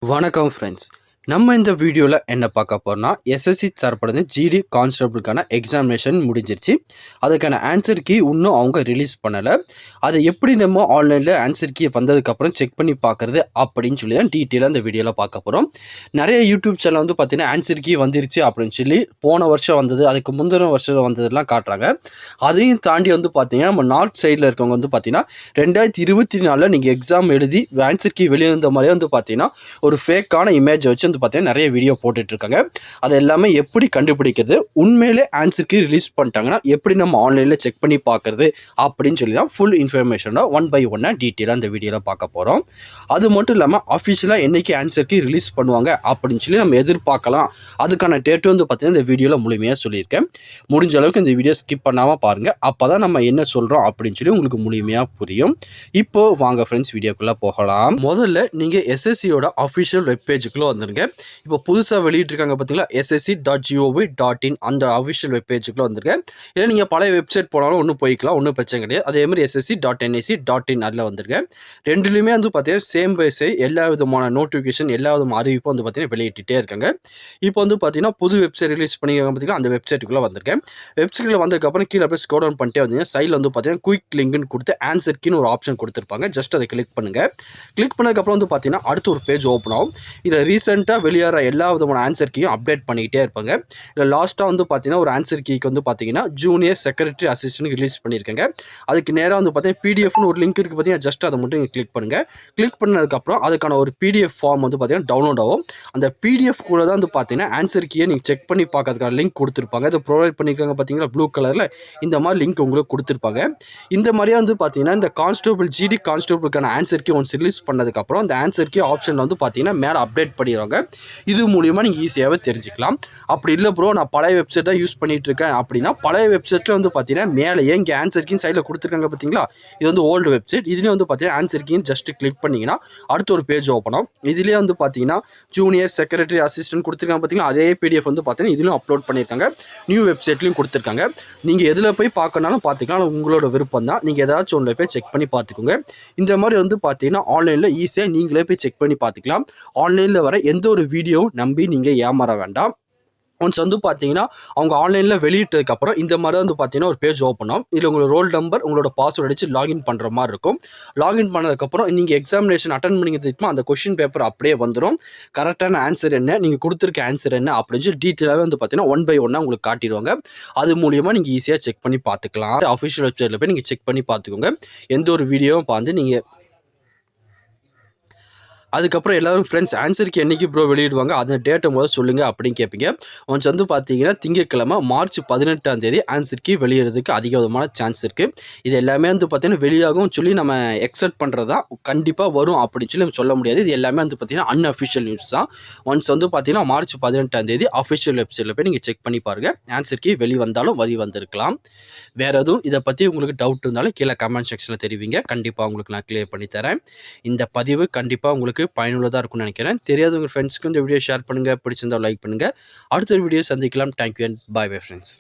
வணக்கம் ஃப்ரெண்ட்ஸ். நம்ம இந்த வீடியோவில் என்ன பார்க்க போகிறோம்னா எஸ்எஸ்சி தரப்படுது ஜிடி கான்ஸ்டபிளுக்கான எக்ஸாமினேஷன் முடிஞ்சிருச்சு. அதுக்கான ஆன்சர் கீ இன்னும் அவங்க ரிலீஸ் பண்ணலை. அதை எப்படி நம்ம ஆன்லைனில் ஆன்சர் கீ வந்ததுக்கப்புறம் செக் பண்ணி பார்க்குறது அப்படின்னு சொல்லி தான் டீட்டெயிலாக இந்த வீடியோவில் பார்க்க போகிறோம். நிறைய யூடியூப் சேனல் வந்து பார்த்திங்கன்னா ஆன்சர் கீ வந்துருச்சு அப்படின்னு சொல்லி போன வருஷம் வந்தது, அதுக்கு முந்தின வருஷம் வந்ததுலாம் காட்டுறாங்க. அதையும் தாண்டி வந்து பார்த்திங்கன்னா நம்ம நார்த் சைடில் இருக்கவங்க வந்து பார்த்திங்கன்னா 2024 நீங்கள் எக்ஸாம் எழுதி ஆன்சர் கீ வெளியே வந்த மாதிரியே வந்து பார்த்திங்கன்னா ஒரு ஃபேக்கான இமேஜை வச்சு வந்து பார்த்தீங்கன்னா நிறைய வீடியோ போட்டுட்ருக்காங்க. அது எல்லாமே எப்படி கண்டுபிடிக்கிறது, உண்மையிலே ஆன்சர் கீ ரிலீஸ் பண்ணிட்டாங்கன்னா எப்படி நம்ம ஆன்லைனில் செக் பண்ணி பார்க்குறது அப்படின்னு சொல்லி தான் ஃபுல் இன்ஃபர்மேஷனாக 1 by 1 டீட்டெயிலாக இந்த வீடியோவில் பார்க்க போகிறோம். அது மட்டும் இல்லாமல் அஃபிஷியலாக என்றைக்கு ஆன்சர் கீ ரிலீஸ் பண்ணுவாங்க அப்படின்னு சொல்லி நம்ம எதிர்பார்க்கலாம், அதுக்கான டேட்டு வந்து பார்த்தீங்கன்னா இந்த வீடியோவில் முழுமையாக சொல்லியிருக்கேன். முடிஞ்ச அளவுக்கு இந்த வீடியோ ஸ்கிப் பண்ணாமல் பாருங்கள், அப்போ தான் நம்ம என்ன சொல்கிறோம் அப்படின்னு சொல்லி உங்களுக்கு முழுமையாக புரியும். இப்போது வாங்க ஃப்ரெண்ட்ஸ் வீடியோக்குள்ளே போகலாம். முதல்ல நீங்கள் எஸ்எஸ்சியோட அஃபிஷியல் வெப்பேஜுக்குள்ளே வந்துருங்க. இப்போ புதுசாக வெளியிட்டிருக்காங்க பார்த்தீங்களா, ssc.gov.in அந்த அஃபிஷியல் வெப்பேஜுக்குள்ளே வந்துருங்க. இல்லை நீங்கள் பழைய வெப்சைட் போனாலும் ஒன்றும் போய்க்கலாம், ஒன்றும் பிரச்சனை கிடையாது. அதேமாதிரி ssc.nic.in அதில் வந்துருங்க. ரெண்டுலேயுமே வந்து பார்த்தீங்கன்னா சேம் பேஸே எல்லா விதமான நோட்டிஃபிகேஷன் எல்லா விதமான அறிவிப்பும் வந்து பார்த்தீங்கன்னா வெளியிட்டே இருக்காங்க. இப்போ வந்து பார்த்தீங்கன்னா புது வெப்சைட் ரிலீஸ் பண்ணியிருக்காங்க பார்த்தீங்கன்னா, அந்த வெப்சைட்டுக்குள்ளே வந்திருக்கேன். வெப்சைட்டில் வந்ததுக்கப்புறம் கீழே போய் ஸ்க்ரோல் டவுன் பண்ணிட்டே வந்தீங்கன்னா சைடில் வந்து பார்த்தீங்கன்னா குயிக் லிங்க்னு கொடுத்து ஆன்சர் கீன்னு ஒரு ஆப்ஷன் கொடுத்துருப்பாங்க. ஜஸ்ட் அதை கிளிக் பண்ணுங்கள். கிளிக் பண்ணதுக்கப்புறம் வந்து பார்த்தீங்கன்னா அடுத்து ஒரு பேஜ் ஓப்பன் ஆகும். இதில் ரீசெண்டாக வெளியேற எல்லா விதமான ஆன்சர் கீயும் அப்டேட் பண்ணிக்கிட்டே இருப்பாங்க. இதில் லாஸ்ட்டாக வந்து பார்த்தீங்கன்னா ஒரு ஆன்சர் கீக்கு வந்து பார்த்தீங்கன்னா ஜூனியர் செக்ரட்டரி அசிஸ்டன்ட் ரிலீஸ் பண்ணியிருக்காங்க. அதுக்கு நேராக வந்து பார்த்தீங்கன்னா பிடிஎஃப்னு ஒரு லிங்க் இருக்குது பார்த்தீங்கன்னா, ஜஸ்ட் அதை மட்டும் நீங்கள் கிளிக் பண்ணுங்கள். கிளிக் பண்ணதுக்கப்புறம் அதுக்கான ஒரு பிடிஎஃப் ஃபார்ம் வந்து பார்த்தீங்கன்னா டவுன்லோட் ஆகும். அந்த பிடிஎஃப் கூட தான் வந்து பார்த்தீங்கன்னா ஆன்சர் கீயை நீங்கள் செக் பண்ணி பார்க்கறதுக்கான லிங்க் கொடுத்துருப்பாங்க. அதை ப்ரொவைட் பண்ணியிருக்காங்க பார்த்தீங்கன்னா ப்ளூ கலரில், இந்த மாதிரி லிங்க் உங்களுக்கு கொடுத்துருப்பாங்க. இந்த மாதிரியே வந்து பார்த்தீங்கன்னா இந்த கான்ஸ்டபிள் ஜிடி கான்ஸ்டபிளுக்கான ஆன்சர் கீ ஒன்று ரிலீஸ் பண்ணதுக்கப்புறம் அந்த ஆன்சர் கீ ஆப்ஷனில் வந்து பார்த்தீங்கன்னா மேலே அப்டேட் பண்ணிடுவாங்க. இது மூலியமாக நீங்கள் ஈஸியாகவே தெரிஞ்சுக்கலாம். அப்படி இல்லை ப்ரோ நான் பழைய வெப்சைட் தான் யூஸ் பண்ணிகிட்டு இருக்கேன் அப்படின்னா, பழைய வெப்சைட்டில் வந்து பார்த்தீங்கன்னா மேலேயே இங்கே ஆன்சர் கீன்னு சைடில் கொடுத்துருக்காங்க பார்த்தீங்களா, இது வந்து ஓல்டு வெப்சைட். இதுலேயே வந்து பார்த்தீங்கன்னா ஆன்சர் கீன்னு ஜஸ்ட் கிளிக் பண்ணிங்கன்னா அடுத்த ஒரு பேஜ் ஓப்பன் ஆகும். இதுலேயே வந்து பார்த்தீங்கன்னா ஜூனியர் செக்ரட்டரி அசிஸ்டன்ட் கொடுத்துருக்காங்க பார்த்தீங்கன்னா, அதே பிடிஎஃப் வந்து பார்த்தீங்கன்னா இதுலையும் அப்லோட் பண்ணியிருக்காங்க, நியூ வெப்சைட்லையும் கொடுத்துருக்காங்க. நீங்கள் எதில் போய் பார்க்கனாலும் பார்த்துக்கலாம், உங்களோட விருப்பம் தான். நீங்கள் ஏதாச்சும் ஒன்றில் போய் செக் பண்ணி பார்த்துக்கோங்க. இந்த மாதிரி வந்து பார்த்தீங்கன்னா ஆன்லைனில் ஈஸியாக நீங்களே போய் செக் பண்ணி பார்த்துக்கலாம். ஆன்லைனில் வர எந்த ஒரு வீடியோவும் நம்பி நீங்கள் ஏமாற வேண்டாம். ஒன்ஸ் வந்து பார்த்தீங்கன்னா அவங்க ஆன்லைனில் வெளியிட்டதுக்கப்புறம் இந்த மாதிரி வந்து பார்த்தீங்கன்னா ஒரு பேஜ் ஓப்பன் ஆகும். இதில் உங்களோட ரோல் நம்பர் உங்களோட பாஸ்வேர்டு அடித்து லாகின் பண்ணுற மாதிரி இருக்கும். லாகின் பண்ணதுக்கப்புறம் நீங்கள் எக்ஸாமினேஷன் அட்டன் பண்ணிக்கிறதுக்கு அந்த கொஷின் பேப்பர் அப்படியே வந்துடும். கரெக்டான ஆன்சர் என்ன, நீங்கள் கொடுத்துருக்க ஆன்சர் என்ன அப்படின்னு சொல்லி டீட்டெயிலாகவே வந்து பார்த்தீங்கன்னா 1 by 1 உங்களுக்கு காட்டிடுவாங்க. அது மூலியமாக நீங்கள் ஈஸியாக செக் பண்ணி பார்த்துக்கலாம். அஃபிஷியல் வெப்சைட்டில் போய் நீங்கள் செக் பண்ணி பார்த்துக்கோங்க. எந்த ஒரு வீடியோவும் பார்த்து நீங்கள் அதுக்கப்புறம் எல்லோரும் ஃப்ரெண்ட்ஸ் ஆன்சருக்கு என்றைக்கு ப்ரோ வெளியிடுவாங்க, அந்த டேட்டை முதல் சொல்லுங்கள் அப்படின்னு கேட்பீங்க. ஒன்ஸ் வந்து பார்த்தீங்கன்னா திங்கட்கிழமை மார்ச் 18 ஆன்சர் கீ வெளியிடுறதுக்கு அதிக விதமான சான்ஸ் இருக்குது. இது எல்லாமே வந்து பார்த்தீங்கன்னா வெளியாகும் சொல்லி நம்ம எக்ஸ்பெக்ட் பண்ணுறது தான், கண்டிப்பாக வரும் அப்படின்னு சொல்லி நம்ம சொல்ல முடியாது. இது எல்லாமே வந்து பார்த்தீங்கன்னா அன்அஃபிஷியல் நியூஸ் தான். ஒன்ஸ் வந்து பார்த்தீங்கன்னா மார்ச் 18 அஃபிஷியல் வெப்சைட்டில் போய் நீங்கள் செக் பண்ணி பாருங்கள். ஆன்சர் கீ வந்தாலும் வந்திருக்கலாம். வேறு எதுவும் இதை பற்றி உங்களுக்கு டவுட் இருந்தாலும் கீழே கமெண்ட் செக்ஷனில் தெரிவிங்க, கண்டிப்பாக உங்களுக்கு நான் கிளியர் பண்ணி தரேன். இந்த பதிவு கண்டிப்பாக உங்களுக்கு பயனுள்ளதாக இருக்கும்னு நினைக்கிறேன். தெரியாத உங்கள் ஃப்ரெண்ட்ஸ்க்கு இந்த வீடியோ ஷேர் பண்ணுங்கள், பிடிச்சிருந்தால் லைக் பண்ணுங்கள். அடுத்த ஒரு வீடியோ சந்திக்கலாம். Thank you and bye bye friends.